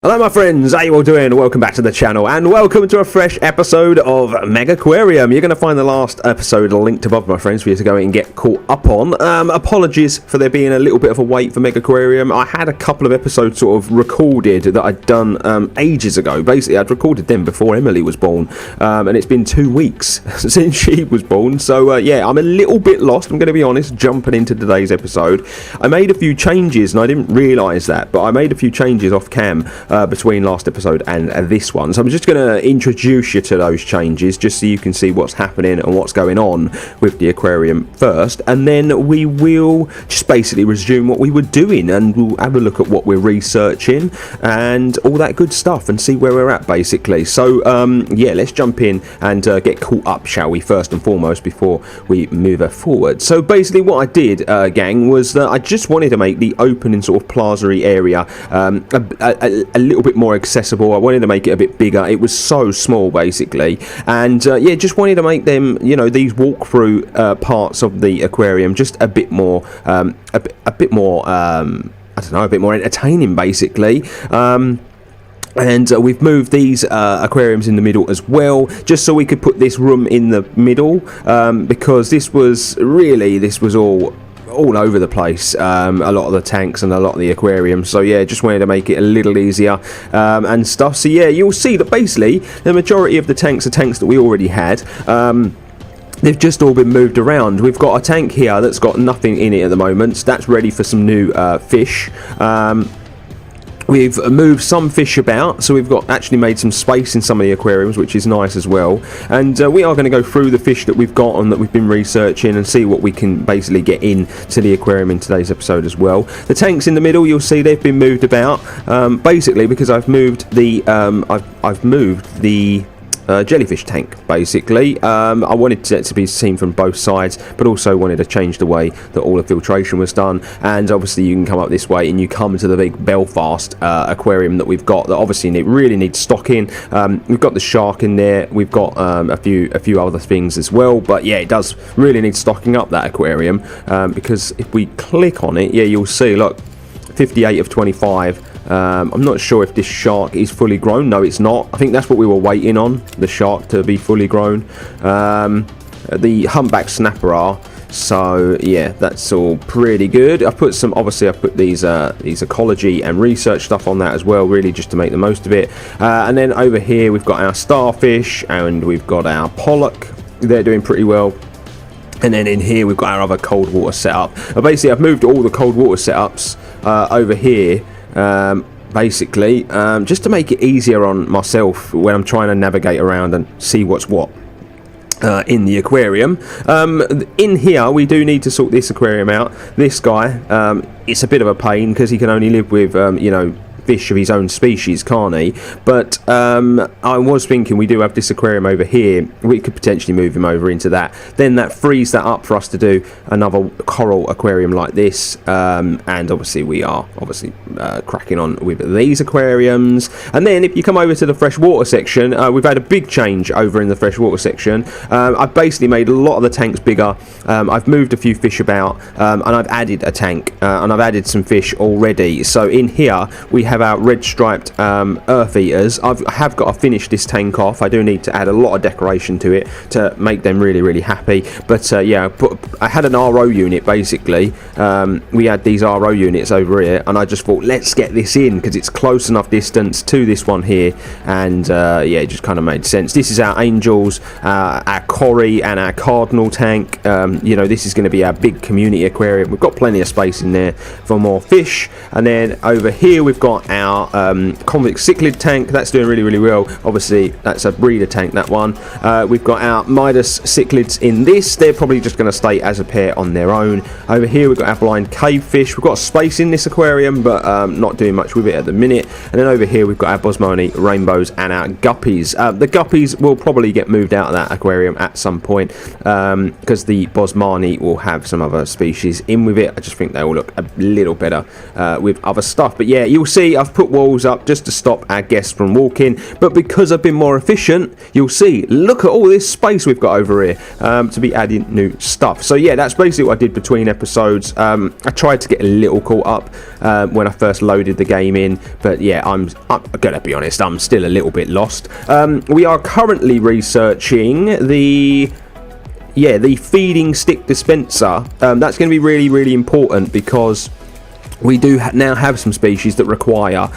Hello my friends, how you all doing? Welcome back to the channel and welcome to a fresh episode of Megaquarium. You're going to find the last episode linked above, my friends, for you to go and get caught up on. Apologies for there being a little bit of a wait for Megaquarium. I had a couple of episodes sort of recorded that I'd done ages ago. Basically, I'd recorded them before Emily was born, and it's been 2 weeks since she was born. So yeah, I'm a little bit lost, I'm going to be honest, jumping into today's episode. I made a few changes and I didn't realise that, but I made a few changes off cam between last episode and this one. So I'm just going to introduce you to those changes just so you can see what's happening and what's going on with the aquarium first, and then we will just basically resume what we were doing and we'll have a look at what we're researching and all that good stuff and see where we're at basically. So yeah, let's jump in and get caught up, shall we, first and foremost, before we move forward. So basically what I did, gang, was that I just wanted to make the opening sort of plaza-y area a little bit more accessible. I wanted to make it a bit bigger. It was so small basically, and yeah, just wanted to make them, you know, these walkthrough parts of the aquarium just a bit more I don't know, a bit more entertaining basically. And we've moved these aquariums in the middle as well, just so we could put this room in the middle, because this was all over the place, a lot of the tanks and a lot of the aquariums. So yeah, just wanted to make it a little easier and stuff. So yeah, you'll see that basically the majority of the tanks are tanks that we already had. They've just all been moved around. We've got a tank here that's got nothing in it at the moment. So that's ready for some new fish. We've moved some fish about, so we've actually made some space in some of the aquariums, which is nice as well. And we are going to go through the fish that we've got and that we've been researching and see what we can basically get into the aquarium in today's episode as well. The tanks in the middle, you'll see they've been moved about, basically because I've moved the jellyfish tank basically. I wanted it to be seen from both sides, but also wanted to change the way that all the filtration was done. And obviously you can come up this way and you come to the big Belfast aquarium that we've got that obviously really needs stocking. We've got the shark in there, we've got a few other things as well, but yeah, it does really need stocking up, that aquarium, because if we click on it, yeah, you'll see, look, 58 of 25. I'm not sure if this shark is fully grown. No, it's not. I think that's what we were waiting on, the shark to be fully grown. The humpback snapper are. So yeah, that's all pretty good. I've put these ecology and research stuff on that as well, really just to make the most of it. And then over here we've got our starfish and we've got our pollock. They're doing pretty well. And then in here we've got our other cold water setup. Basically I've moved all the cold water setups over here, basically just to make it easier on myself when I'm trying to navigate around and see what's what in the aquarium. In here we do need to sort this aquarium out. This guy, it's a bit of a pain because he can only live with you know, fish of his own species, can't he? But I was thinking we do have this aquarium over here. We could potentially move him over into that. Then that frees that up for us to do another coral aquarium like this. And obviously we are cracking on with these aquariums. And then if you come over to the freshwater section, we've had a big change over in the freshwater section. I've basically made a lot of the tanks bigger. I've moved a few fish about, and I've added a tank, and I've added some fish already. So in here we have our red striped earth eaters. I have got to finish this tank off. I do need to add a lot of decoration to it to make them really happy. But yeah, I had an RO unit basically. We had these RO units over here, and I just thought, let's get this in because it's close enough distance to this one here. And yeah, it just kind of made sense. This is our angels, our cory, and our cardinal tank. You know, this is going to be our big community aquarium. We've got plenty of space in there for more fish. And then over here we've got our convict cichlid tank. That's doing really well. Obviously that's a breeder tank, that one. We've got our Midas cichlids in this. They're probably just going to stay as a pair on their own. Over here we've got our blind cave fish. We've got space in this aquarium, but not doing much with it at the minute. And then over here we've got our Bosmani rainbows and our guppies. The guppies will probably get moved out of that aquarium at some point, because the Bosmani will have some other species in with it. I just think they will look a little better with other stuff. But yeah, you'll see see, I've put walls up just to stop our guests from walking, but because I've been more efficient, you'll see, look at all this space we've got over here to be adding new stuff. So yeah, that's basically what I did between episodes. I tried to get a little caught up when I first loaded the game in, but yeah, I'm gonna be honest, I'm still a little bit lost. We are currently researching the feeding stick dispenser. That's going to be really, really important because we do now have some species that require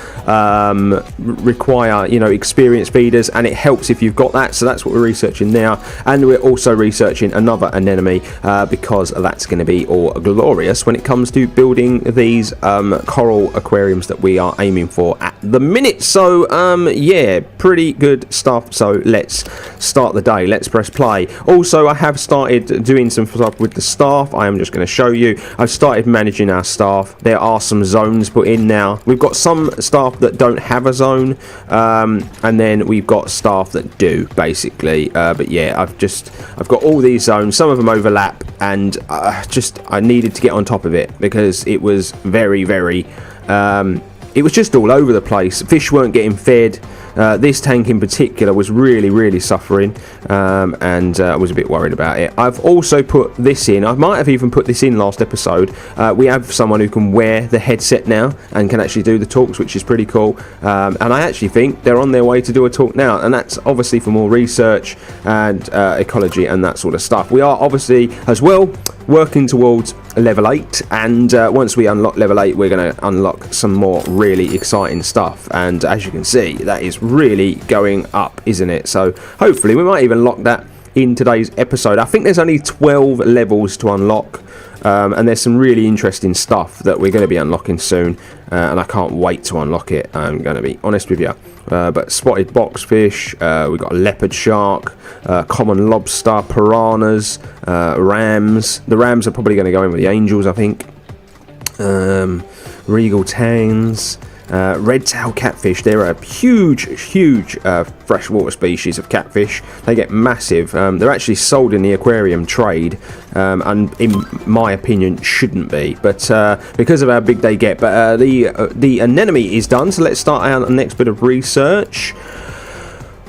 experienced feeders, and it helps if you've got that. So that's what we're researching now, and we're also researching another anemone because that's going to be all glorious when it comes to building these coral aquariums that we are aiming for at the minute. So yeah, pretty good stuff. So let's start the day. Let's press play. Also, I have started doing some stuff with the staff. I am just going to show you. I've started managing our staff. There are some zones put in now. We've got some staff that don't have a zone, and then we've got staff that do, basically. But yeah, I've got all these zones. Some of them overlap, and I needed to get on top of it because it was very, very it was just all over the place. Fish weren't getting fed. This tank in particular was really, really suffering, and I was a bit worried about it. I've also put this in. I might have even put this in last episode. We have someone who can wear the headset now and can actually do the talks, which is pretty cool. And I actually think they're on their way to do a talk now, and that's obviously for more research and ecology and that sort of stuff. We are obviously as well working towards level 8, and once we unlock level 8, we're going to unlock some more really exciting stuff, and as you can see, that is really going up, isn't it? So hopefully we might even lock that in today's episode. I think there's only 12 levels to unlock, and there's some really interesting stuff that we're going to be unlocking soon, and I can't wait to unlock it, I'm going to be honest with you. But spotted boxfish, we've got a leopard shark, common lobster, piranhas, rams. The rams are probably going to go in with the angels, I think. Regal tangs, red-tailed catfish. They're a huge freshwater species of catfish. They get massive. They're actually sold in the aquarium trade, and in my opinion shouldn't be, but because of how big they get. But the anemone is done, so let's start our next bit of research.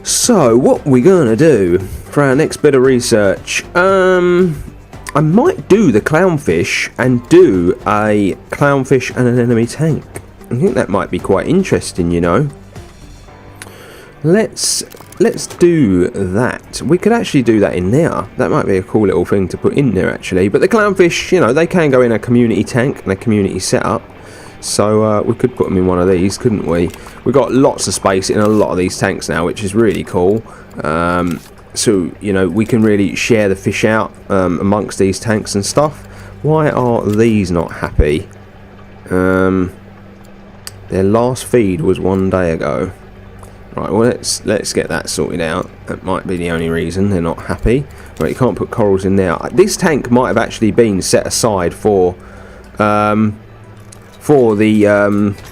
So what we're gonna do for our next bit of research, I might do the clownfish and do a clownfish and an anemone tank. I think that might be quite interesting, you know. Let's do that. We could actually do that in there. That might be a cool little thing to put in there, actually. But the clownfish, you know, they can go in a community tank and a community setup. So we could put them in one of these, couldn't we? We've got lots of space in a lot of these tanks now, which is really cool. So, you know, we can really share the fish out amongst these tanks and stuff. Why are these not happy? Their last feed was 1 day ago. Right, well, let's get that sorted out. That might be the only reason they're not happy. Right, you can't put corals in there. This tank might have actually been set aside for the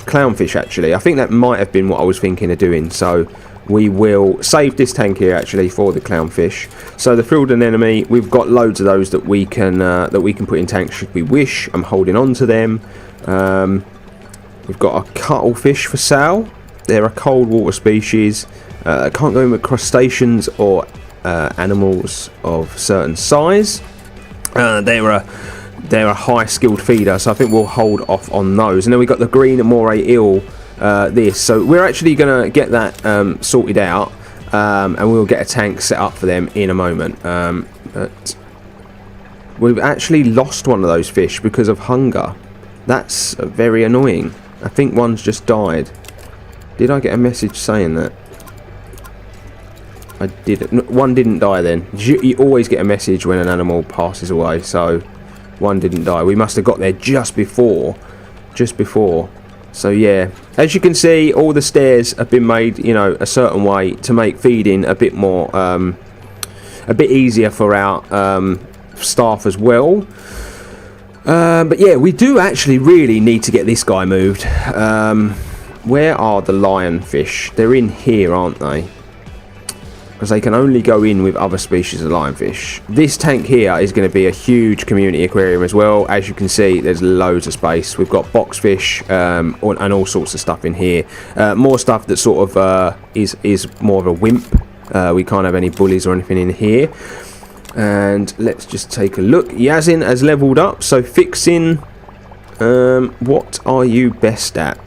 clownfish, actually. I think that might have been what I was thinking of doing. So we will save this tank here actually for the clownfish. So the frilled anemone, we've got loads of those that we can put in tanks should we wish. I'm holding on to them. We've got a cuttlefish for sale. They're a cold water species. Can't go in with crustaceans or animals of certain size. They're a high skilled feeder, so I think we'll hold off on those. And then we've got the green moray eel. So we're actually going to get that sorted out, and we'll get a tank set up for them in a moment. But we've actually lost one of those fish because of hunger. That's very annoying. I think one's just died. Did I get a message saying that? I didn't. One didn't die then. You always get a message when an animal passes away, so one didn't die. We must have got there just before. So yeah, as you can see, all the stairs have been made, you know, a certain way to make feeding a bit more, a bit easier for our staff as well. But yeah, we do actually really need to get this guy moved. Where are the lionfish? They're in here, aren't they? because they can only go in with other species of lionfish. This tank here is going to be a huge community aquarium as well. As you can see, there's loads of space. We've got boxfish and all sorts of stuff in here. More stuff that sort of is more of a wimp. We can't have any bullies or anything in here. And let's just take a look. Yazin has leveled up, so fixing. What are you best at?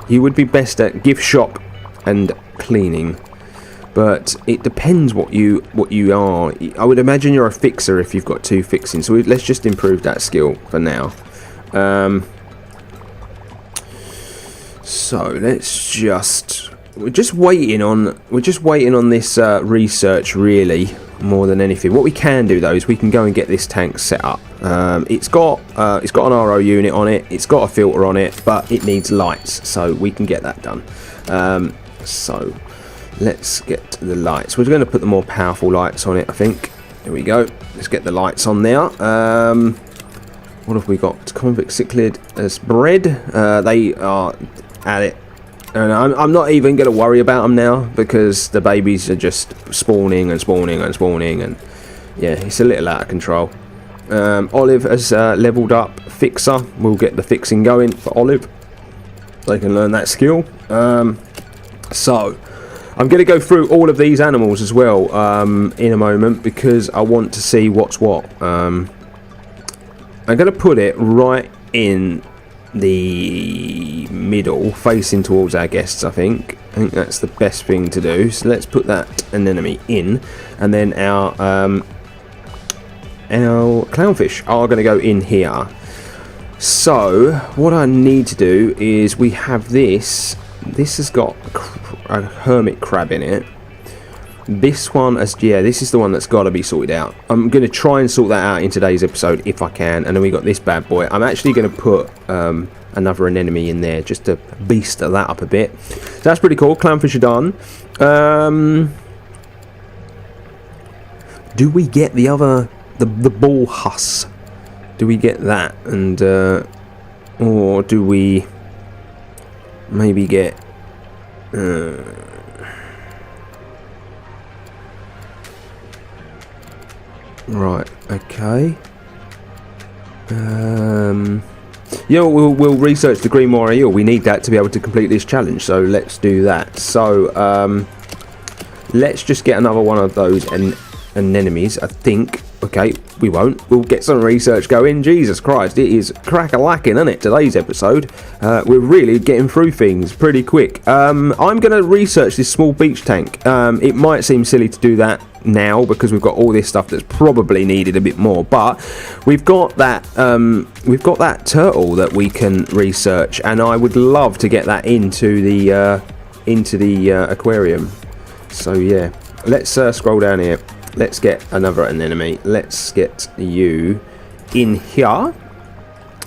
You would be best at gift shop and cleaning, but it depends what you are. I would imagine you're a fixer if you've got 2 fixing. So let's just improve that skill for now. So let's just. We're just waiting on this research, really, more than anything. What we can do though is we can go and get this tank set up. It's got an RO unit on it, it's got a filter on it, but it needs lights, so we can get that done. So let's get the lights. We're going to put the more powerful lights on it, I think. There we go. Let's get the lights on there. What have we got? Convict cichlid as bread. They are at it. And I'm not even going to worry about them now, because the babies are just spawning and spawning and spawning, and yeah, it's a little out of control. Olive has leveled up fixer. We'll get the fixing going for Olive. They can learn that skill. So I'm going to go through all of these animals as well in a moment, because I want to see what's what. I'm going to put it right in the middle, facing towards our guests. I think that's the best thing to do. So let's put that anemone in, and then our clownfish are going to go in here. So what I need to do is, we have this has got a hermit crab in it. This one, this is the one that's got to be sorted out. I'm going to try and sort that out in today's episode if I can. And then we got this bad boy. I'm actually going to put another anemone in there just to beast that up a bit. So that's pretty cool. Clownfish are done. Do we get the other, the ball huss? Do we get that? And or do we maybe get right, okay. Yeah, we'll research the green moray eel. We need that to be able to complete this challenge, so let's do that. So let's just get another one of those anemones, I think. Okay, we won't. We'll get some research going. Jesus Christ, it is crack-a-lacking, isn't it, today's episode? We're really getting through things pretty quick. I'm going to research this small beach tank. It might seem silly to do that now, because we've got all this stuff that's probably needed a bit more, but we've got that turtle that we can research, and I would love to get that into the aquarium. So yeah, let's scroll down here. Let's get another anemone. Let's get you in here.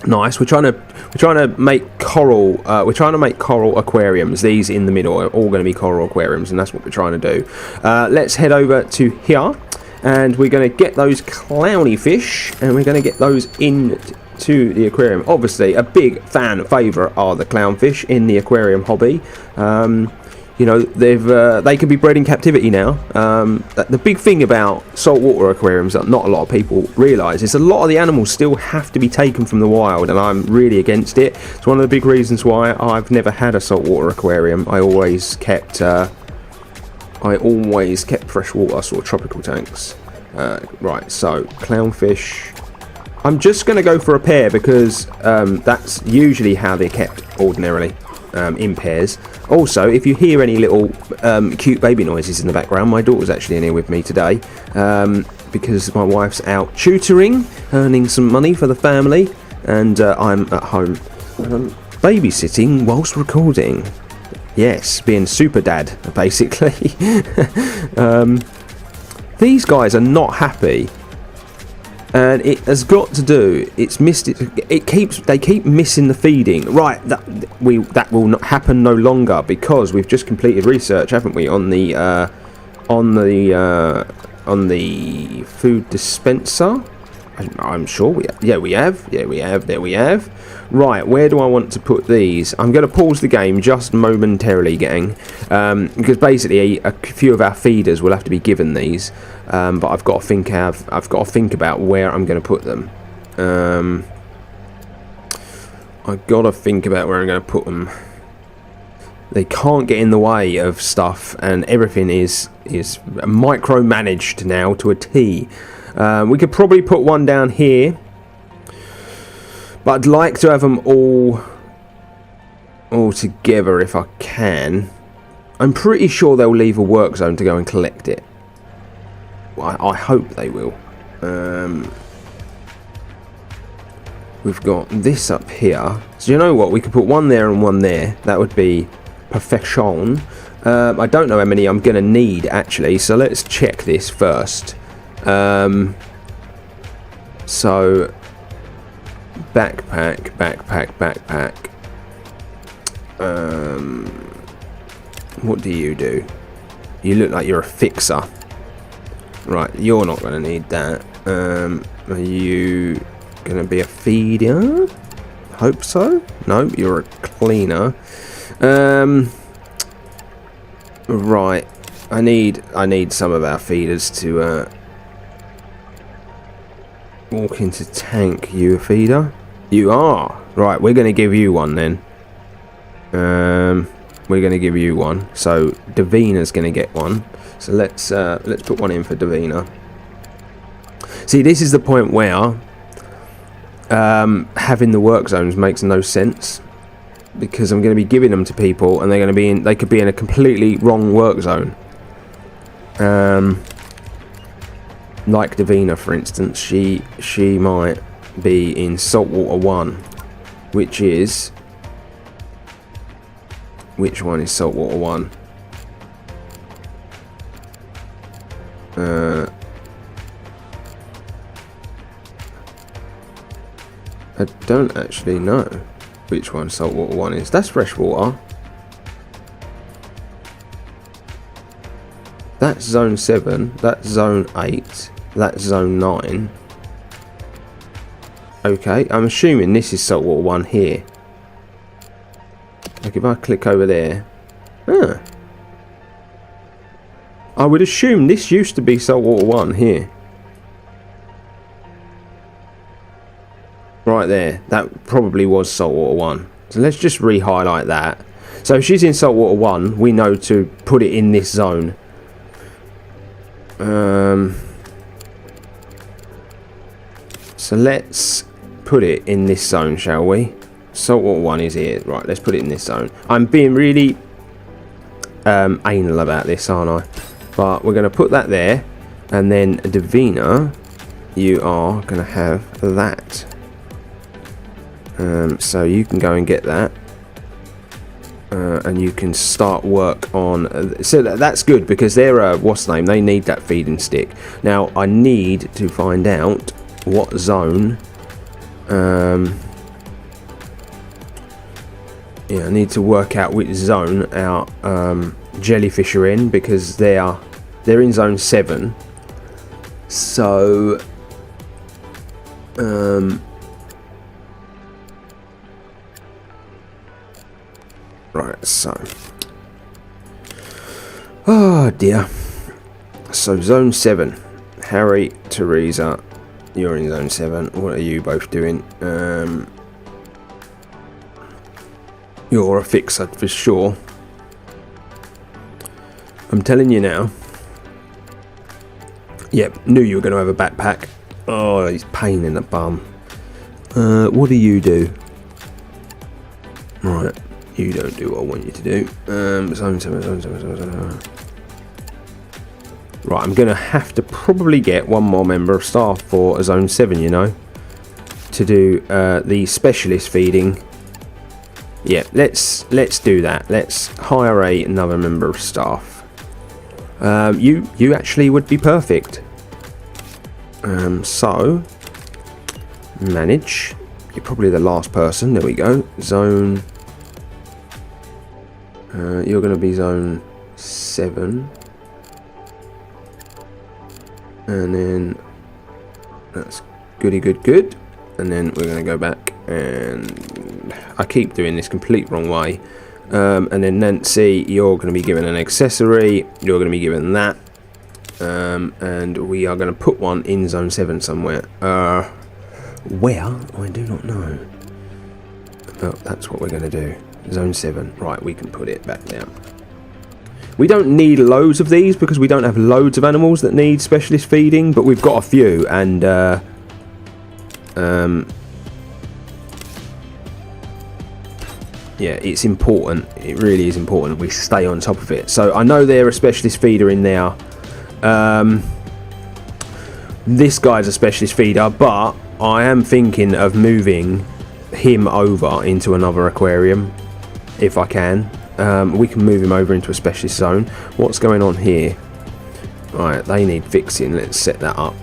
Nice. We're trying to make coral. We're trying to make coral aquariums. These in the middle are all going to be coral aquariums, and that's what we're trying to do. Let's head over to here, and we're going to get those clowny fish, and we're going to get those into the aquarium. Obviously, a big fan favourite are the clownfish in the aquarium hobby. You know, they can be bred in captivity now. The big thing about saltwater aquariums that not a lot of people realise is a lot of the animals still have to be taken from the wild, and I'm really against it. It's one of the big reasons why I've never had a saltwater aquarium. I always kept freshwater sort of tropical tanks. Right, so clownfish. I'm just going to go for a pair, because that's usually how they're kept ordinarily. In pairs. Also, if you hear any little cute baby noises in the background, my daughter's actually in here with me today, because my wife's out tutoring, earning some money for the family, and I'm at home babysitting whilst recording. Yes, being super dad, basically. These guys are not happy, and it has got to do. They keep missing the feeding. Right, that will not happen no longer, because we've just completed research, haven't we, on the food dispenser? I'm sure we have. Yeah, we have. Yeah, we have. There we have. Right, where do I want to put these? I'm going to pause the game just momentarily, gang, because basically a few of our feeders will have to be given these, but I've got to think. I've got to think about where I'm going to put them. I've got to think about where I'm going to put them. They can't get in the way of stuff, and everything is micromanaged now to a T. We could probably put one down here, but I'd like to have them all together if I can. I'm pretty sure they'll leave a work zone to go and collect it. I hope they will. We've got this up here. So you know what? We could put one there and one there. That would be perfection. I don't know how many I'm going to need actually, so let's check this first. So backpack. What do? You look like you're a fixer. Right, you're not going to need that. Are you going to be a feeder? Hope so. No, you're a cleaner. Right, I need some of our feeders to walk into tank. You a feeder? You are. Right, we're going to give you one then. We're going to give you one. So Davina's going to get one. So let's put one in for Davina. See, this is the point where having the work zones makes no sense, because I'm going to be giving them to people and they're going to be in, they could be in a completely wrong work zone. Like Davina, for instance, she might be in Saltwater 1, which one is Saltwater 1? I don't actually know which one Saltwater 1 is. That's Freshwater. That's Zone 7. That's Zone 8. That's Zone 9. Okay, I'm assuming this is Saltwater 1 here. Like if I click over there. I would assume this used to be Saltwater 1 here. Right there, that probably was Saltwater 1. So let's just re-highlight that. So if she's in Saltwater 1, we know to put it in this zone. So let's put it in this zone, shall we? Saltwater 1 is here. Right, let's put it in this zone. I'm being really anal about this, aren't I? But we're going to put that there. And then Davina, you are going to have that. So you can go and get that, and you can start work on. So that's good, because they're what's the name? They need that feeding stick. Now I need to find out what zone. Yeah, I need to work out which zone our jellyfish are in, because they're in Zone 7. So right, so oh dear. So Zone 7, Harry, Teresa, you're in Zone 7. What are you both doing? You're a fixer for sure. I'm telling you now. Yep, knew you were going to have a backpack. Oh, he's pain in the bum. What do you do? Right, you don't do what I want you to do. Zone 7. Right, I'm going to have to probably get one more member of staff for a Zone 7, you know, to do the specialist feeding. Yeah, let's do that. Let's hire another member of staff. You actually would be perfect. So manage. You're probably the last person. There we go. Zone. You're going to be Zone 7. And then that's Good. And then we're going to go back, and I keep doing this complete wrong way. And then Nancy, you're going to be given an accessory. You're going to be given that. And we are going to put one in Zone 7 somewhere. Where? I do not know. But that's what we're going to do. Zone 7. Right, we can put it back down. We don't need loads of these because we don't have loads of animals that need specialist feeding, but we've got a few, and yeah, it's important. It really is important we stay on top of it. So I know they're a specialist feeder in there. This guy's a specialist feeder, but I am thinking of moving him over into another aquarium if I can. We can move him over into a specialist zone. What's going on here? Right, they need fixing. Let's set that up.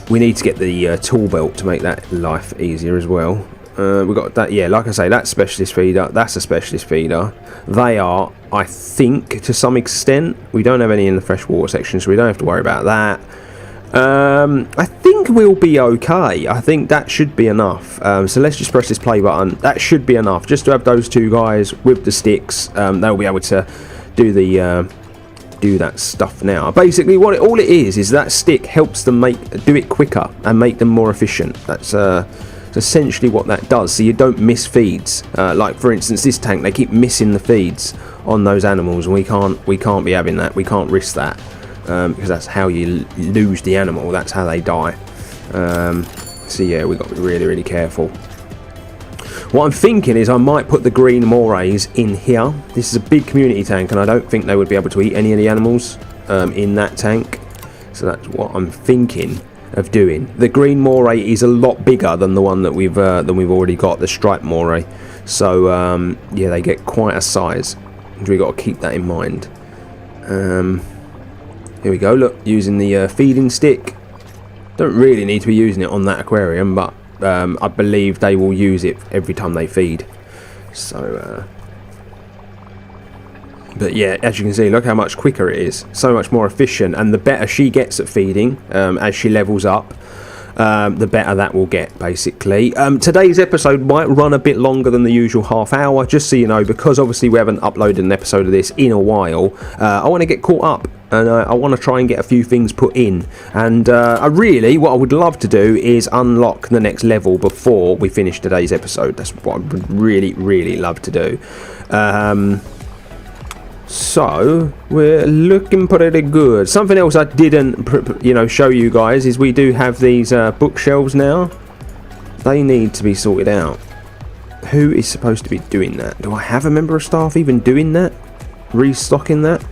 We need to get the tool belt to make that life easier as well. We've got that, yeah, like I say, that's specialist feeder, that's a specialist feeder. They are, I think, to some extent. We don't have any in the freshwater section, so we don't have to worry about that. I think we'll be okay. I think that should be enough. So let's just press this play button. That should be enough, just to have those two guys with the sticks. They'll be able to do the do that stuff now. Basically, all it is that stick helps them do it quicker and make them more efficient. That's essentially what that does, so you don't miss feeds. Like for instance, this tank, they keep missing the feeds on those animals, and we can't be having that. We can't risk that, because that's how you lose the animal. That's how they die. So yeah, we've got to be really careful. What I'm thinking is I might put the green morays in here. This is a big community tank, and I don't think they would be able to eat any of the animals in that tank. So that's what I'm thinking of doing. The green moray is a lot bigger than the one that we've already got, the striped moray. So yeah, they get quite a size. We've got to keep that in mind. Here we go. Look, using the feeding stick. Don't really need to be using it on that aquarium, but I believe they will use it every time they feed. So but yeah, as you can see, look how much quicker it is. So much more efficient, and the better she gets at feeding, as she levels up, the better that will get, basically. Today's episode might run a bit longer than the usual half hour, just so you know, because obviously we haven't uploaded an episode of this in a while. I want to get caught up, and I want to try and get a few things put in. And what I would love to do is unlock the next level before we finish today's episode. That's what I would really love to do. So we're looking pretty good. Something else I didn't show you guys is we do have these bookshelves now. They need to be sorted out. Who is supposed to be doing that? Do I have a member of staff even doing that? Restocking that?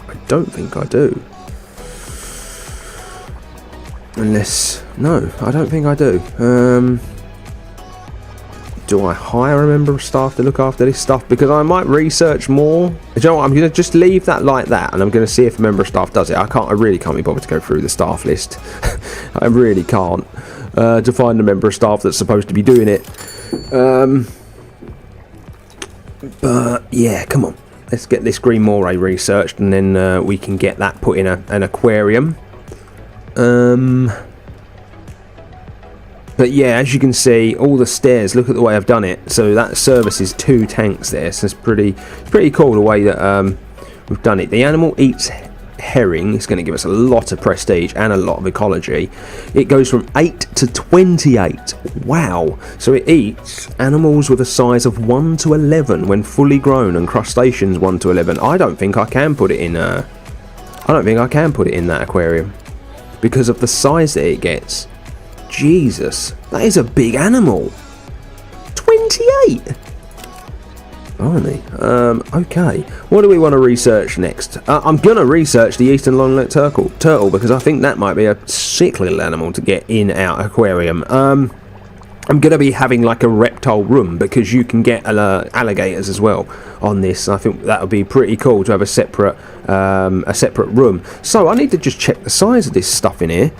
I don't think I do. No, I don't think I do. Do I hire a member of staff to look after this stuff? Because I might research more. Do you know what? I'm going to just leave that like that, and I'm going to see if a member of staff does it. I really can't be bothered to go through the staff list. I really can't. To find a member of staff that's supposed to be doing it. But yeah, come on. Let's get this green moray researched, and then we can get that put in an aquarium. But yeah, as you can see, all the stairs, look at the way I've done it. So that services 2 tanks there. So it's pretty cool the way that we've done it. The animal eats herring. It's going to give us a lot of prestige and a lot of ecology. It goes from 8 to 28. Wow. So it eats animals with a size of 1 to 11 when fully grown, and crustaceans 1 to 11. I don't think I can put it in that aquarium because of the size that it gets. Jesus, that is a big animal. 28. Blimey. Okay. What do we want to research next? I'm going to research the eastern long-necked turtle because I think that might be a sick little animal to get in our aquarium. I'm going to be having like a reptile room because you can get alligators as well on this. I think that would be pretty cool to have a separate room. So I need to just check the size of this stuff in here.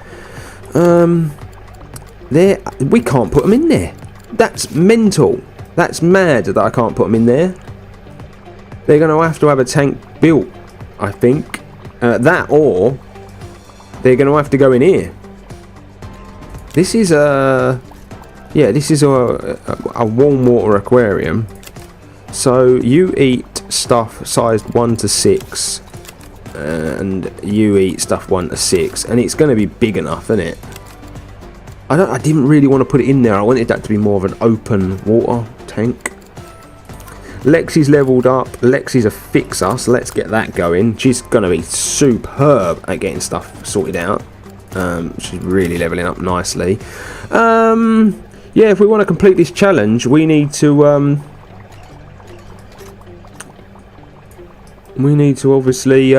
We can't put them in there. That's mental. That's mad that I can't put them in there. They're going to have a tank built, I think. That, or they're going to have to go in here. This is a warm water aquarium. So you eat stuff sized 1 to 6, and you eat stuff 1 to 6, and it's going to be big enough, isn't it? I didn't really want to put it in there. I wanted that to be more of an open water tank. Lexi's leveled up. Lexi's a fixer, so let's get that going. She's going to be superb at getting stuff sorted out. She's really leveling up nicely. Yeah, if we want to complete this challenge, we need to obviously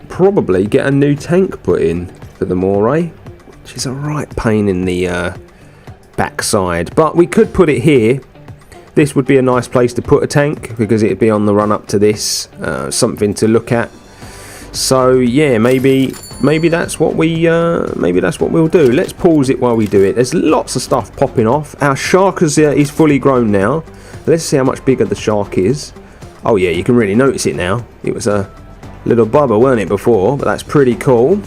probably get a new tank put in for the moray, which is a right pain in the backside. But we could put it here. This would be a nice place to put a tank because it'd be on the run up to this. Something to look at. So yeah, maybe that's what we'll do. Let's pause it while we do it. There's lots of stuff popping off. Our shark is fully grown now. Let's see how much bigger the shark is. Oh yeah, you can really notice it now. It was a little bubba, weren't it, before? But that's pretty cool.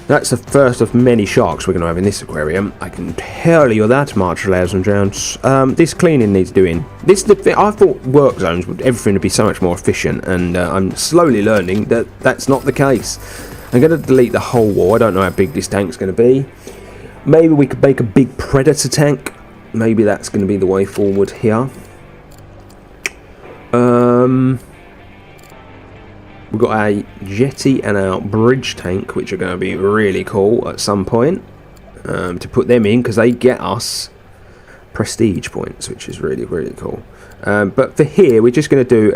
That's the first of many sharks we're going to have in this aquarium. I can tell you that much, ladies and gents. This cleaning needs doing. This is the thing. I thought work zones everything would be so much more efficient, and I'm slowly learning that that's not the case. I'm going to delete the whole wall. I don't know how big this tank's going to be. Maybe we could make a big predator tank. Maybe that's going to be the way forward here. We've got a jetty and our bridge tank, which are going to be really cool at some point, to put them in because they get us prestige points, which is really, really cool. But for here, we're just going to do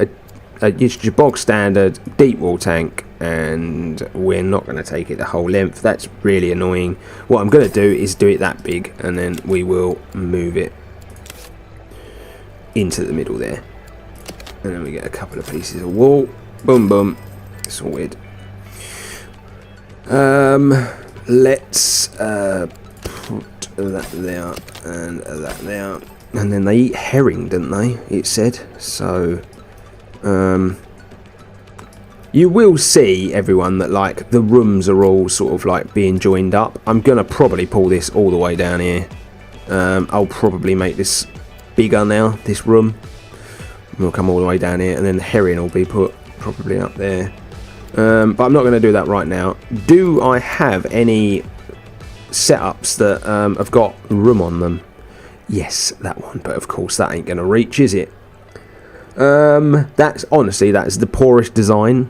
a bog standard deep wall tank, and we're not going to take it the whole length. That's really annoying. What I'm going to do is do it that big, and then we will move it into the middle there. And then we get a couple of pieces of wall. Boom, boom. Sorted. Let's put that there and that there. And then they eat herring, didn't they? It said. So, you will see, everyone, that like the rooms are all sort of like being joined up. I'm gonna probably pull this all the way down here. I'll probably make this bigger now, this room. We'll come all the way down here, and then the herring will be put probably up there. But I'm not going to do that right now. Do I have any setups that have got room on them? Yes, that one. But of course, that ain't going to reach, is it? That's the poorest design.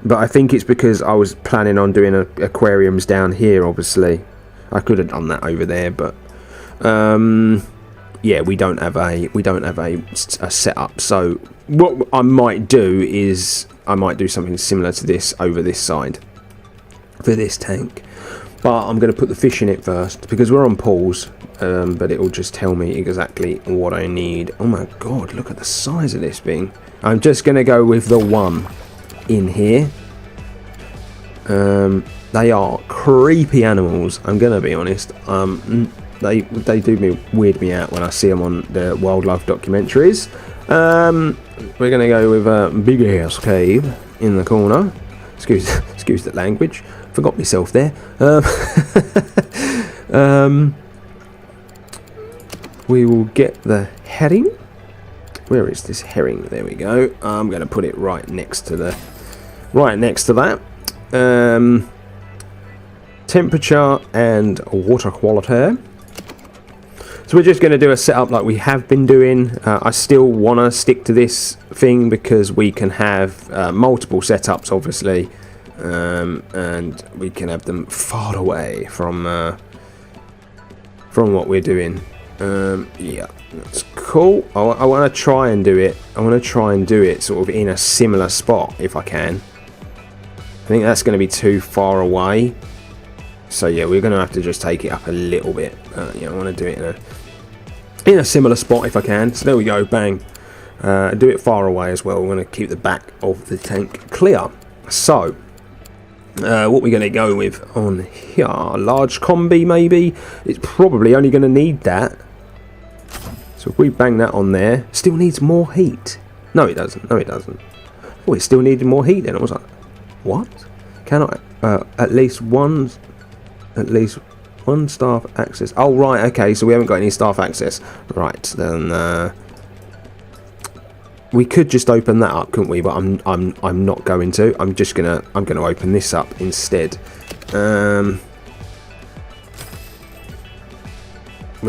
But I think it's because I was planning on doing aquariums down here. Obviously, I could have done that over there, but yeah, we don't have a setup. So what I might do is I might do something similar to this over this side for this tank. But I'm going to put the fish in it first because we're on pause. But it will just tell me exactly what I need. Oh my god, look at the size of this thing. I'm just going to go with the one in here. They are creepy animals, I'm going to be honest. They do weird me out when I see them on the wildlife documentaries. We're going to go with a big ass cave in the corner. Excuse the language. Forgot myself there. We will get the herring. Where is this herring? There we go. I'm going to put it right next to that. Temperature and water quality. So we're just going to do a setup like we have been doing. I still want to stick to this thing because we can have multiple setups, obviously, and we can have them far away from what we're doing. Yeah, that's cool. I want to try and do it. I want to try and do it sort of in a similar spot if I can. I think that's going to be too far away. So yeah, we're going to have to just take it up a little bit. Yeah, I want to do it in a similar spot if I can. So there we go, bang. Do it far away as well. We're going to keep the back of the tank clear. So, what we're going to go with on here, large combi maybe. It's probably only going to need that. So if we bang that on there, still needs more heat. No, it doesn't. No, it doesn't. Oh, it still needed more heat then. I was like, what? Can I at least one? at least one staff access. Oh, right, okay, so we haven't got any staff access. Right, then we could just open that up, couldn't we? But I'm not going to. I'm gonna open this up instead. We're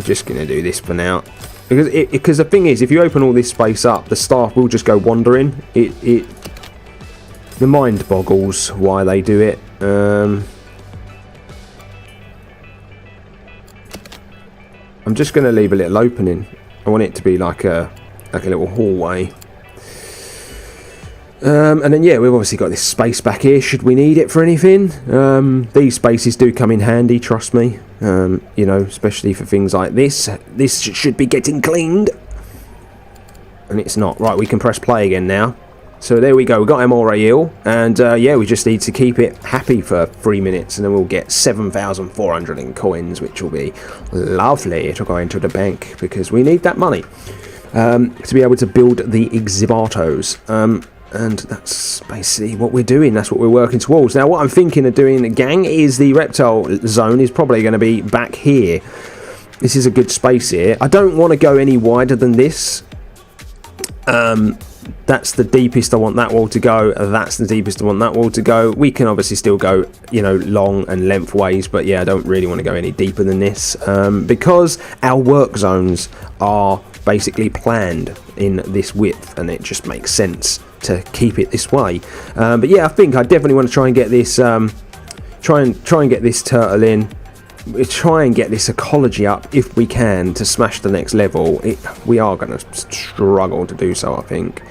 just gonna do this for now. Because the thing is, if you open all this space up, the staff will just go wandering. The mind boggles why they do it. I'm just going to leave a little opening. I want it to be like a little hallway. And then yeah, we've obviously got this space back here should we need it for anything. These spaces do come in handy, trust me. You know, especially for things like this. This should be getting cleaned. And it's not. Right, we can press play again now. So there we go, we got Amore, and yeah, we just need to keep it happy for 3 minutes, and then we'll get 7,400 in coins, which will be lovely. It'll go into the bank, because we need that money to be able to build the exhibitos. And that's basically what we're doing. That's what we're working towards. Now, what I'm thinking of doing, gang, is the Reptile Zone is probably going to be back here. This is a good space here. I don't want to go any wider than this. That's the deepest I want that wall to go. That's the deepest I want that wall to go. We can obviously still go, you know, long and lengthways, but yeah, I don't really want to go any deeper than this, because our work zones are basically planned in this width, and it just makes sense to keep it this way. But yeah, I think I definitely want to try and get this, try and get this turtle in. Try and get this ecology up if we can to smash the next level. We are going to struggle to do so, I think.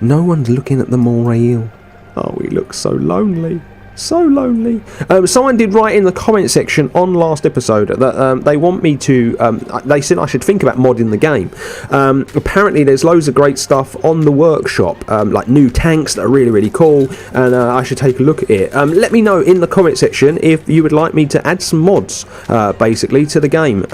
No one's looking at the moray eel. Oh, we look so lonely. So lonely. Someone did write in the comment section on last episode that they want me to, they said I should think about modding the game. Apparently there's loads of great stuff on the workshop, like new tanks that are really, really cool, and I should take a look at it. Let me know in the comment section if you would like me to add some mods, basically, to the game.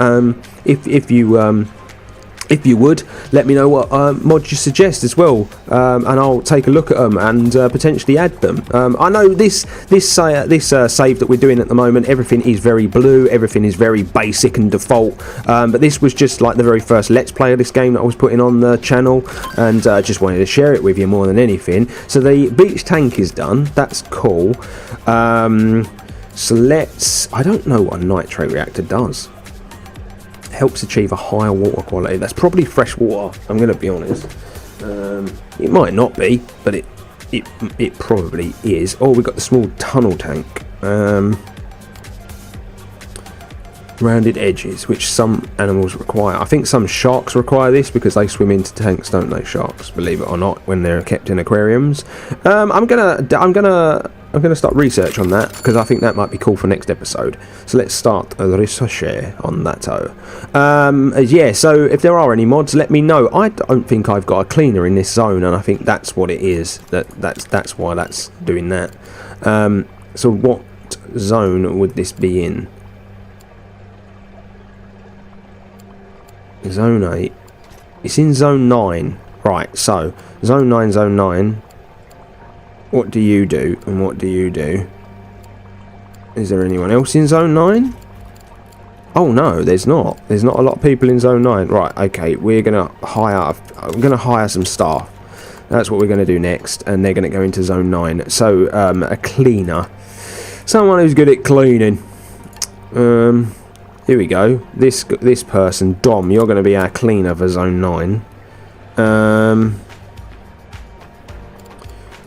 If you would, let me know what mods you suggest as well, and I'll take a look at them and potentially add them. I know this save that we're doing at the moment, everything is very blue, everything is very basic and default, but this was just like the very first Let's Play of this game that I was putting on the channel, and just wanted to share it with you more than anything. So the beach tank is done, that's cool. So let's, I don't know what a nitrate reactor does. Helps achieve a higher water quality. That's probably fresh water, I'm going to be honest. It might not be, but it probably is. Oh, we've got the small tunnel tank. Rounded edges, which some animals require. I think some sharks require this because they swim into tanks, don't they, sharks? Believe it or not, when they're kept in aquariums. I'm gonna start research on that because I think that might be cool for next episode. So let's start a research on that. Yeah, so if there are any mods, let me know. I don't think I've got a cleaner in this zone, and I think that's what it is. That's why that's doing that. So what zone would this be in? Zone 8. It's in Zone 9. Right, so Zone 9, Zone 9. What do you do, and what do you do? Is there anyone else in Zone 9? Oh no, there's not. There's not a lot of people in Zone 9. Right, okay, I'm gonna hire some staff. That's what we're gonna do next, and they're gonna go into Zone 9. So, a cleaner. Someone who's good at cleaning. Here we go. This person, Dom, you're gonna be our cleaner for Zone 9.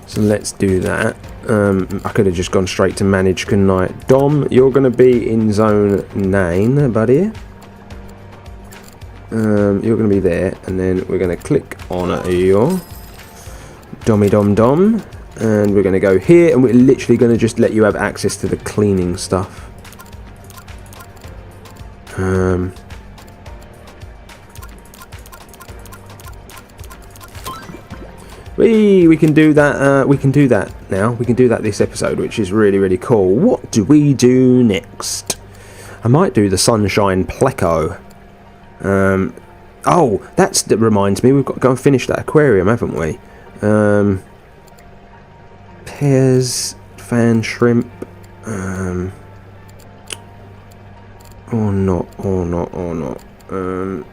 So let's do that. I could have just gone straight to manage, couldn't I? Dom, you're going to be in Zone 9, buddy. You're going to be there, and then we're going to click on your Dommy Dom, and we're going to go here, and we're literally going to just let you have access to the cleaning stuff. We can do that. We can do that now. We can do that this episode, which is really, really cool. What do we do next? I might do the Sunshine Pleco. Oh, that reminds me. We've got to go and finish that aquarium, haven't we? Pears, fan shrimp. Or not, or not, or not. Oh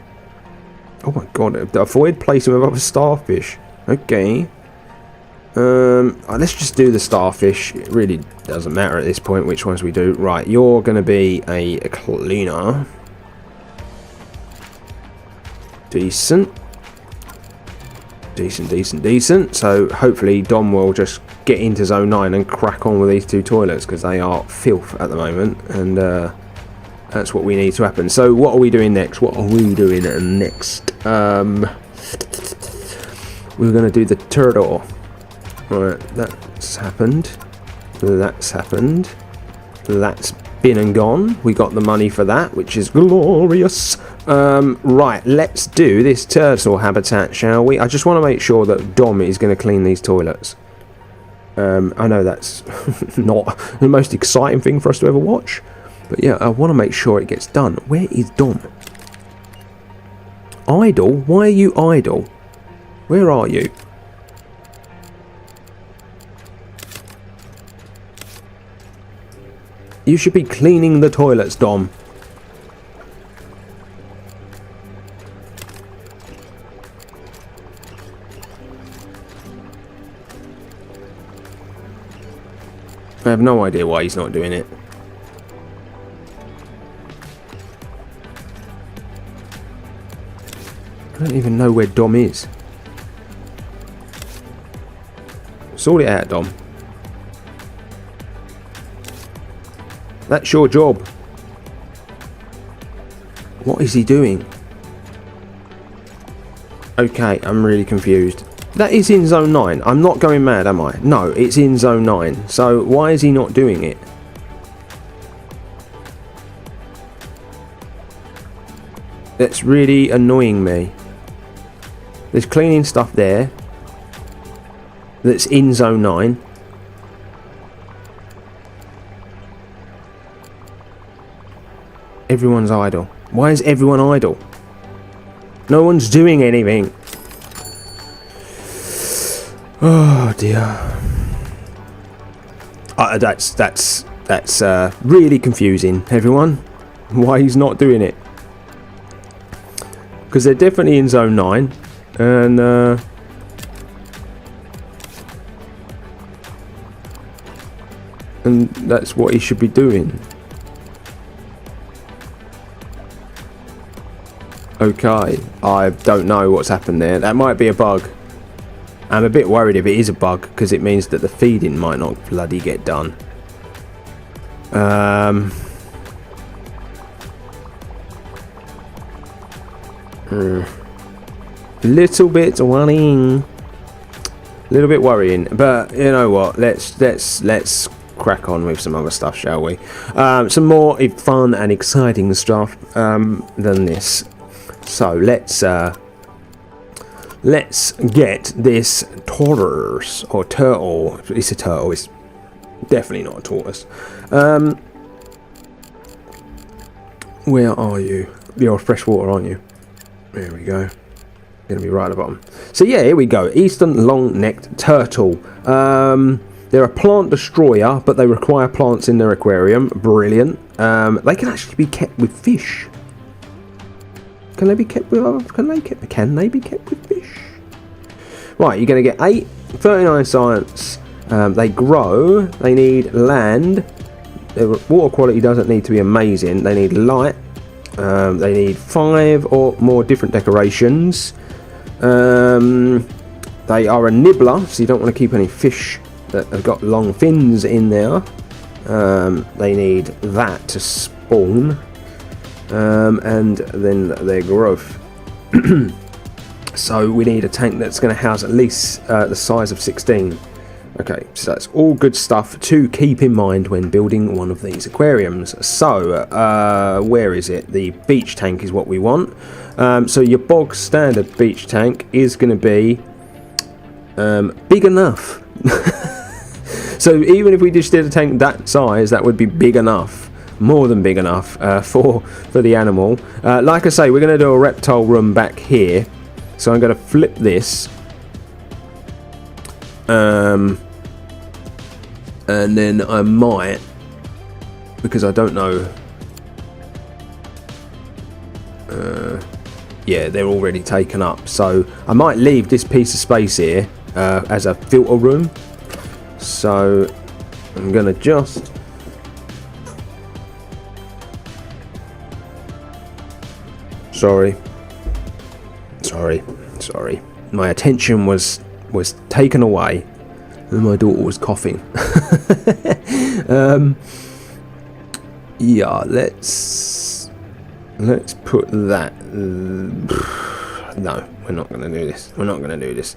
my god, avoid placing with other starfish. Okay. Let's just do the starfish. It really doesn't matter at this point which ones we do. Right, you're going to be a cleaner. Decent. Decent. So hopefully Dom will just get into zone 9 and crack on with these two toilets, because they are filth at the moment, and that's what we need to happen. So what are we doing next? We're going to do the turtle. Right, that's happened. That's been and gone. We got the money for that, which is glorious. Right, let's do this turtle habitat, shall we? I just want to make sure that Dom is going to clean these toilets. I know that's not the most exciting thing for us to ever watch, but yeah, I want to make sure it gets done. Where is Dom? Idle? Why are you idle? Where are you? You should be cleaning the toilets, Dom. I have no idea why he's not doing it. I don't even know where Dom is. Sort it out, Dom. That's your job. What is he doing? Okay, I'm really confused. That is in zone 9. I'm not going mad, am I? No, it's in zone 9. So why is he not doing it? That's really annoying me. There's cleaning stuff there that's in zone 9. Everyone's idle. Why is everyone idle? No one's doing anything. Oh dear. That's really confusing, everyone. Why he's not doing it? Because they're definitely in zone 9, and that's what he should be doing. Okay, I don't know what's happened there. That might be a bug. I'm a bit worried if it is a bug, because it means that the feeding might not bloody get done. Little bit worrying. Little bit worrying, but you know what? Let's crack on with some other stuff, shall we? Some more fun and exciting stuff than this. So let's get this tortoise or turtle. It's a turtle. It's definitely not a tortoise. Where are you? You're freshwater, aren't you? There we go. Gonna be right at the bottom. So yeah, here we go. Eastern long-necked turtle. They're a plant destroyer, but they require plants in their aquarium. Brilliant. They can actually be kept with fish. Can they be kept with? Can they be kept with fish? Right, you're gonna get 8, 39 science. They grow. They need land. Their water quality doesn't need to be amazing. They need light. They need 5 or more different decorations. They are a nibbler, so you don't want to keep any fish that have got long fins in there. They need that to spawn, and then their growth. So we need a tank that's going to house at least the size of 16. Okay, so that's all good stuff to keep in mind when building one of these aquariums. So, where is it? The beach tank is what we want. So your bog standard beach tank is going to be big enough. So even if we just did a tank that size, that would be big enough. More than big enough for the animal. Like I say, we're going to do a reptile room back here. So I'm going to flip this. And then I might, because I don't know Yeah, they're already taken up. So I might leave this piece of space here as a filter room. So I'm gonna just sorry. My attention was taken away, and my daughter was coughing. Yeah, let's put that. No, we're not going to do this.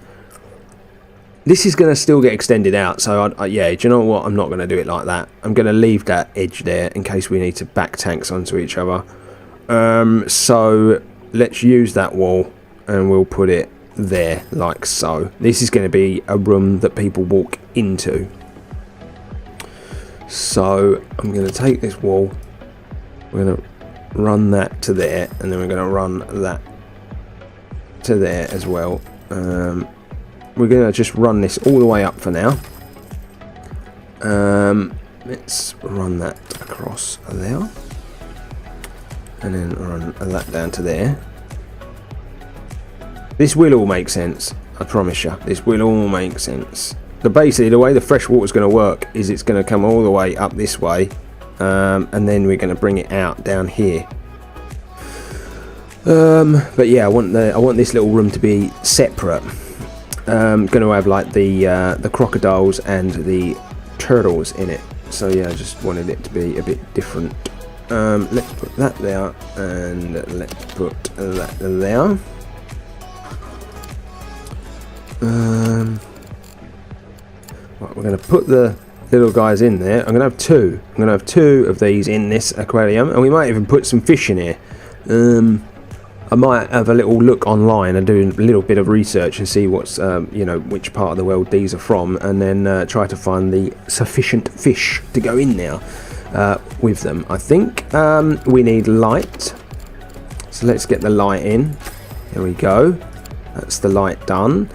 This is going to still get extended out, so yeah, do you know what? I'm not going to do it like that. I'm going to leave that edge there in case we need to back tanks onto each other. So let's use that wall, and we'll put it there like so. This is going to be a room that people walk into. So I'm going to take this wall, we're going to run that to there, and then we're going to run that to there as well. We're going to just run this all the way up for now. Let's run that across there, and then run that down to there. This will all make sense, I promise you. This will all make sense. But basically, the way the fresh water is going to work is it's going to come all the way up this way, and then we're going to bring it out down here. But yeah, I want this little room to be separate. Going to have like the crocodiles and the turtles in it. So yeah, I just wanted it to be a bit different. Let's put that there, and let's put that there. Right, we're going to put the little guys in there. I'm going to have two. I'm going to have two of these in this aquarium, and we might even put some fish in here. I might have a little look online and do a little bit of research and see what's, you know, which part of the world these are from, and then try to find the sufficient fish to go in there with them. I think we need light, so let's get the light in. There we go. That's the light done.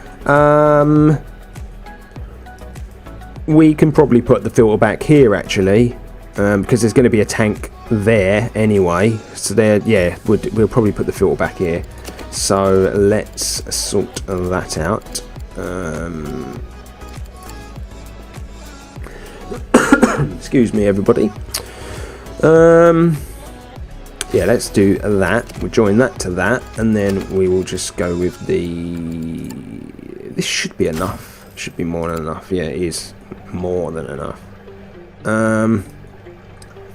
We can probably put the filter back here actually, because there's going to be a tank there anyway. So there, yeah, we'll probably put the filter back here. So let's sort that out. Excuse me, everybody. Yeah, let's do that. We'll join that to that, and then we will just go with the. This should be enough. Should be more than enough. Yeah, it is more than enough.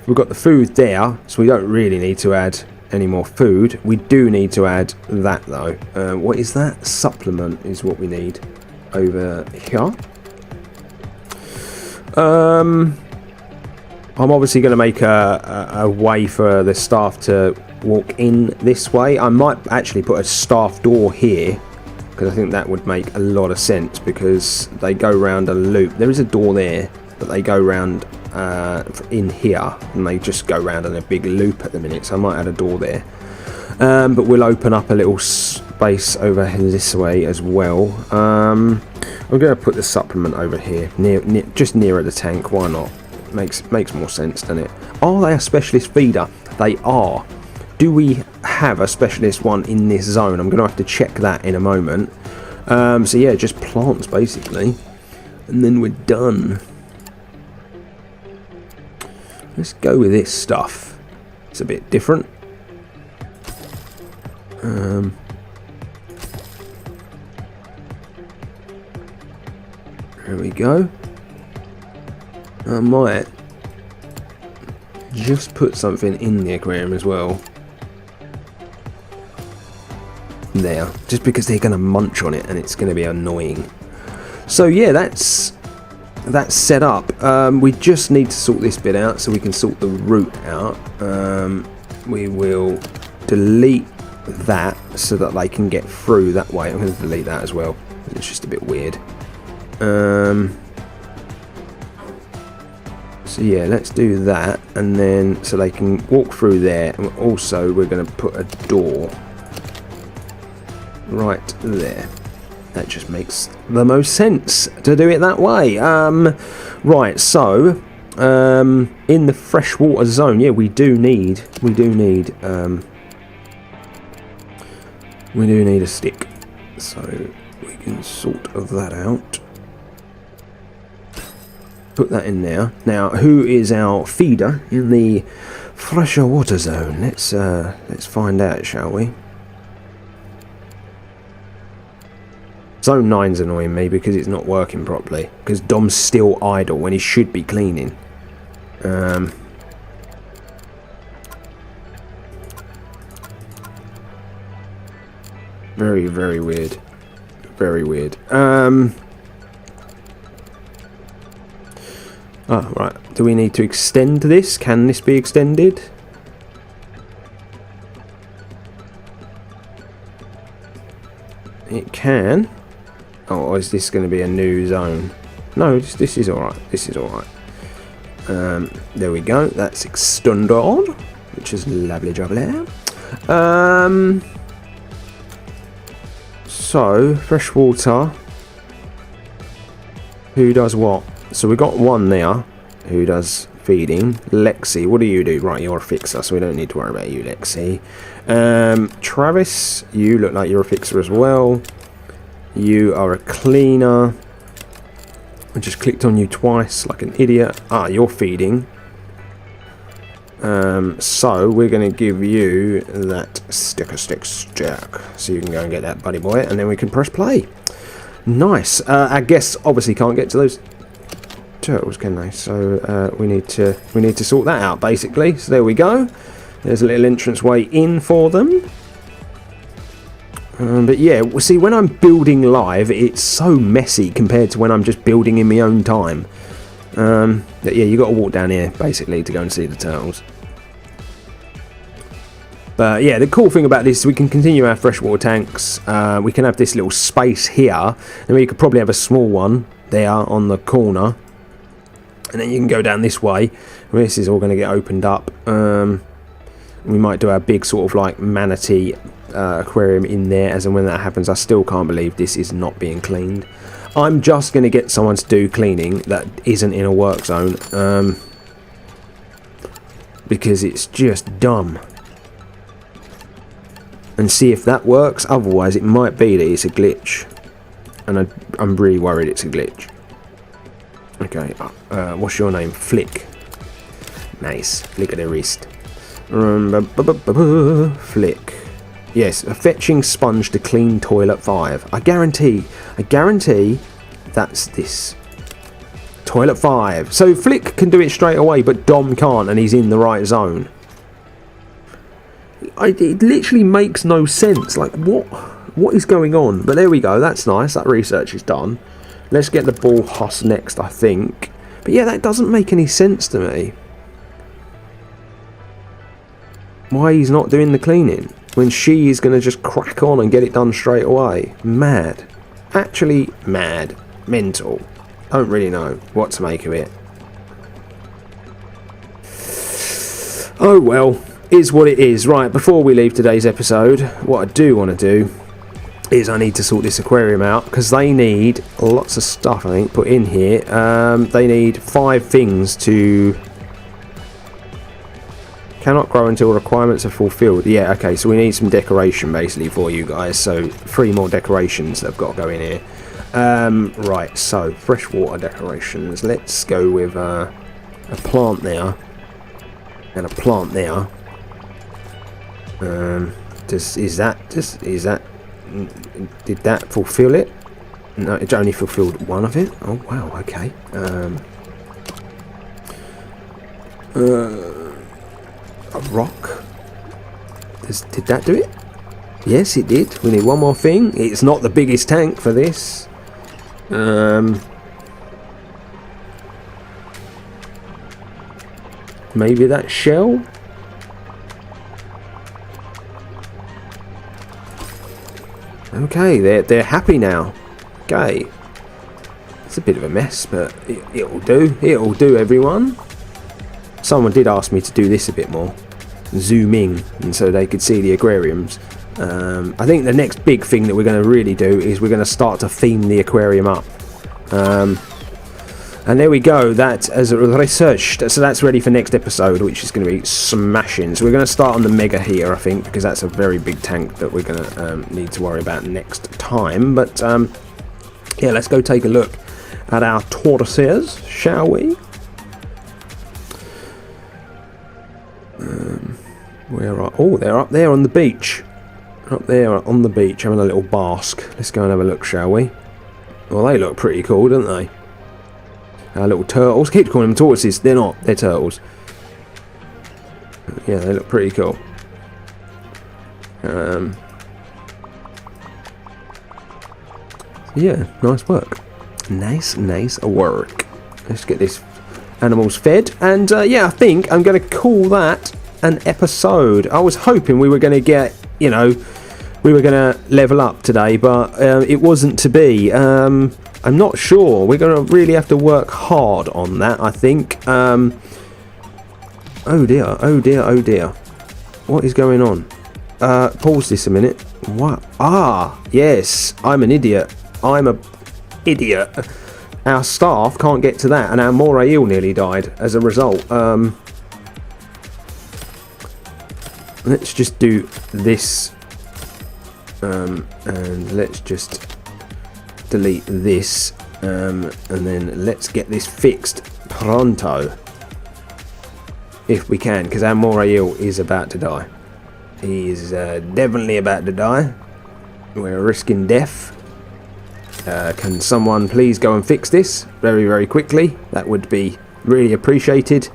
We've got the food there, so we don't really need to add any more food. We do need to add that though. What is that? Supplement is what we need over here. I'm obviously going to make a way for the staff to walk in this way. I might actually put a staff door here, because I think that would make a lot of sense, because they go round a loop. There is a door there, but they go round in here, and they just go round in a big loop at the minute, so I might add a door there. But we'll open up a little space over this way as well. I'm going to put the supplement over here, just nearer the tank. Why not? Makes more sense, doesn't it? Are they a specialist feeder? They are. Do we have a specialist one in this zone? I'm going to have to check that in a moment. So yeah, just plants basically, and then we're done. Let's go with this stuff. It's a bit different. There we go. I might just put something in the aquarium as well. There, just because they're going to munch on it and it's going to be annoying. So yeah, that's set up. We just need to sort this bit out so we can sort the root out. We will delete that so that they can get through that way. I'm going to delete that as well. It's just a bit weird. So yeah, let's do that, and then so they can walk through there. And also we're going to put a door right there. That just makes the most sense to do it that way. Right, so in the freshwater zone, yeah, we do need We do need a stick, so we can sort that out. Put that in there. Now, who is our feeder in the Freshwater Zone? Let's find out, shall we? Zone 9's annoying me because it's not working properly. Because Dom's still idle when he should be cleaning. Very, very weird. Very weird. Oh, right. Do we need to extend this? Can this be extended? It can. Oh, or is this going to be a new zone? No, this is alright. This is alright. There we go. That's extended, which is lovely jubbly. So, freshwater. Who does what? So we got one there who does feeding. Lexi, what do you do? Right, you're a fixer, so we don't need to worry about you, Lexi. Travis, you look like you're a fixer as well. You are a cleaner. I just clicked on you twice like an idiot. Ah, you're feeding. So we're going to give you that stick. So you can go and get that, buddy boy, and then we can press play. Nice. Our guests obviously can't get to those turtles, can they? So we need to sort that out, basically. So there we go. There's a little entrance way in for them. But yeah, see, when I'm building live, it's so messy compared to when I'm just building in my own time. But yeah, you got to walk down here basically to go and see the turtles. But yeah, the cool thing about this is we can continue our freshwater tanks. We can have this little space here, and we could probably have a small one there on the corner, and then you can go down this way. This is all going to get opened up. We might do our big sort of like manatee aquarium in there, as and when that happens. I still can't believe this is not being cleaned. I'm just going to get someone to do cleaning that isn't in a work zone, because it's just dumb, and see if that works. Otherwise it might be that it's a glitch, and I'm really worried it's a glitch. Okay, what's your name? Flick. Nice. Flick of the wrist. Flick. Yes, a fetching sponge to clean toilet 5. I guarantee that's this. Toilet 5. So Flick can do it straight away, but Dom can't, and he's in the right zone. It literally makes no sense. Like, what is going on? But there we go. That's nice. That research is done. Let's get the ball huss next, I think. But yeah, that doesn't make any sense to me. Why he's not doing the cleaning when she is going to just crack on and get it done straight away. Mad. Actually mad. Mental. Don't really know what to make of it. Oh well, is what it is. Right, before we leave today's episode, what I do want to do is I need to sort this aquarium out, because they need lots of stuff, I think, put in here. They need 5 things to... Cannot grow until requirements are fulfilled. Yeah, okay, so we need some decoration basically for you guys. So 3 more decorations that have got to go in here. Right, so freshwater decorations. Let's go with a plant there and a plant there. Did that fulfill it? No, it only fulfilled one of it. Oh wow, okay. A rock. Did that do it? Yes, it did. We need one more thing. It's not the biggest tank for this. Maybe that shell. Okay, they're happy now. Okay, it's a bit of a mess, but it'll do. It'll do, everyone. Someone did ask me to do this a bit more, zoom in, and so they could see the aquariums. I think the next big thing that we're going to really do is we're going to start to theme the aquarium up. And there we go, that as researched, so that's ready for next episode, which is going to be smashing. So we're going to start on the Mega here, I think, because that's a very big tank that we're going to need to worry about next time. But yeah, let's go take a look at our tortoises, shall we? Where are... Oh, they're up there on the beach. Up there on the beach, having a little bask. Let's go and have a look, shall we? Well, they look pretty cool, don't they? Our little turtles. Keep calling them tortoises. They're not. They're turtles. Yeah, they look pretty cool. Yeah, nice work. Nice work. Let's get this animals fed. And yeah, I think I'm going to call that an episode. I was hoping we were going to get, you know, we were going to level up today, but it wasn't to be. I'm not sure. We're going to really have to work hard on that, I think. Oh dear, oh dear, oh dear. What is going on? Pause this a minute. What? Ah, yes, I'm an idiot. I'm a idiot. Our staff can't get to that, and our moray eel nearly died as a result. Let's just do this, and let's just delete this, and then let's get this fixed pronto, if we can, because our moray eel is about to die. He is definitely about to die. We're risking death. Can someone please go and fix this very, very quickly? That would be really appreciated.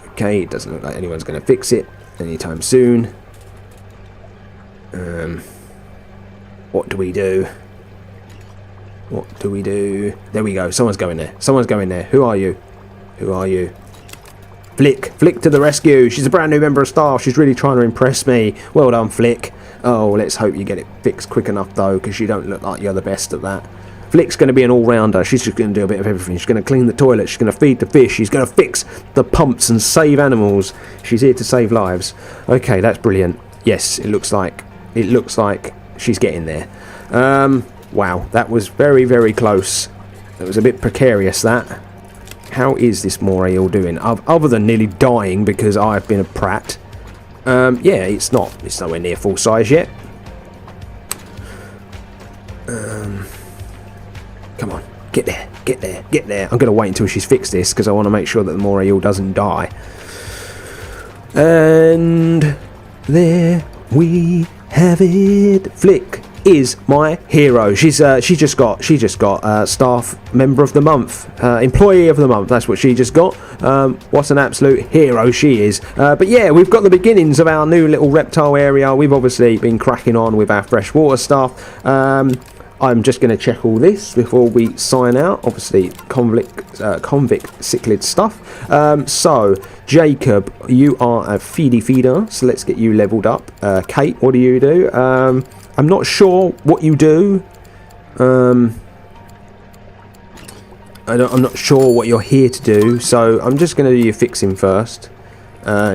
Okay, it doesn't look like anyone's going to fix it anytime soon. What do we do? What do we do? There we go. Someone's going there. Someone's going there. Who are you? Who are you? Flick to the rescue. She's a brand new member of staff. She's really trying to impress me. Well done, Flick. Oh, let's hope you get it fixed quick enough, though, because you don't look like you're the best at that. Flick's going to be an all-rounder. She's just going to do a bit of everything. She's going to clean the toilet. She's going to feed the fish. She's going to fix the pumps and save animals. She's here to save lives. Okay, that's brilliant. Yes, it looks like she's getting there. Wow, that was very, very close. It was a bit precarious, that. How is this moray eel doing? Other than nearly dying because I've been a prat. Yeah, it's nowhere near full size yet. Come on, get there. I'm going to wait until she's fixed this because I want to make sure that the moray eel doesn't die. And there we have it. Flick is my hero. She just got staff member of the month, employee of the month. That's what she just got. What an absolute hero she is. But yeah, we've got the beginnings of our new little reptile area. We've obviously been cracking on with our freshwater stuff. I'm just going to check all this before we sign out. Obviously, convict cichlid stuff. So, Jacob, you are a feeder, so let's get you leveled up. Kate, what do you do? I'm not sure what you do. I'm not sure what you're here to do, so I'm just going to do your fixing first.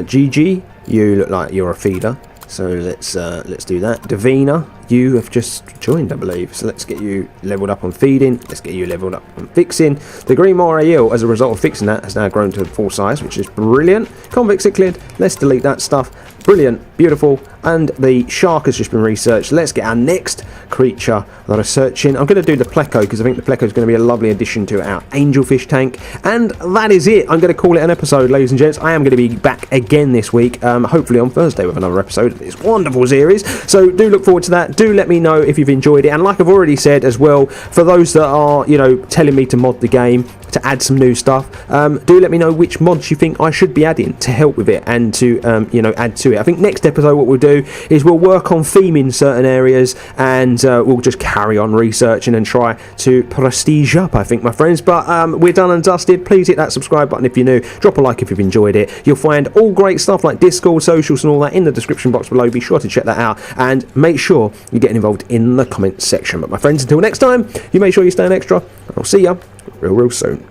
Gigi, you look like you're a feeder, so let's do that. Davina, you have just joined, I believe, so let's get you leveled up on feeding. Let's get you leveled up on fixing. The green moray eel, as a result of fixing that, has now grown to full size, which is brilliant. Convict cichlid, let's delete that stuff. Brilliant, beautiful, and the shark has just been researched. Let's get our next creature that I'm searching. I'm going to do the pleco because I think the pleco is going to be a lovely addition to our angelfish tank. And that is it. I'm going to call it an episode, ladies and gents. I am going to be back again this week, hopefully on Thursday with another episode of this wonderful series. So do look forward to that. Do let me know if you've enjoyed it. And like I've already said as well, for those that are, you know, telling me to mod the game, to add some new stuff, do let me know which mods you think I should be adding to help with it and to, you know, add to it. I think next episode what we'll do is we'll work on theming certain areas and we'll just carry on researching and try to prestige up, I think, my friends. But we're done and dusted. Please hit that subscribe button if you're new. Drop a like if you've enjoyed it. You'll find all great stuff like Discord, socials and all that in the description box below. Be sure to check that out and make sure you're getting involved in the comment section. But my friends, until next time, you make sure you stay on extra. I'll see you real soon.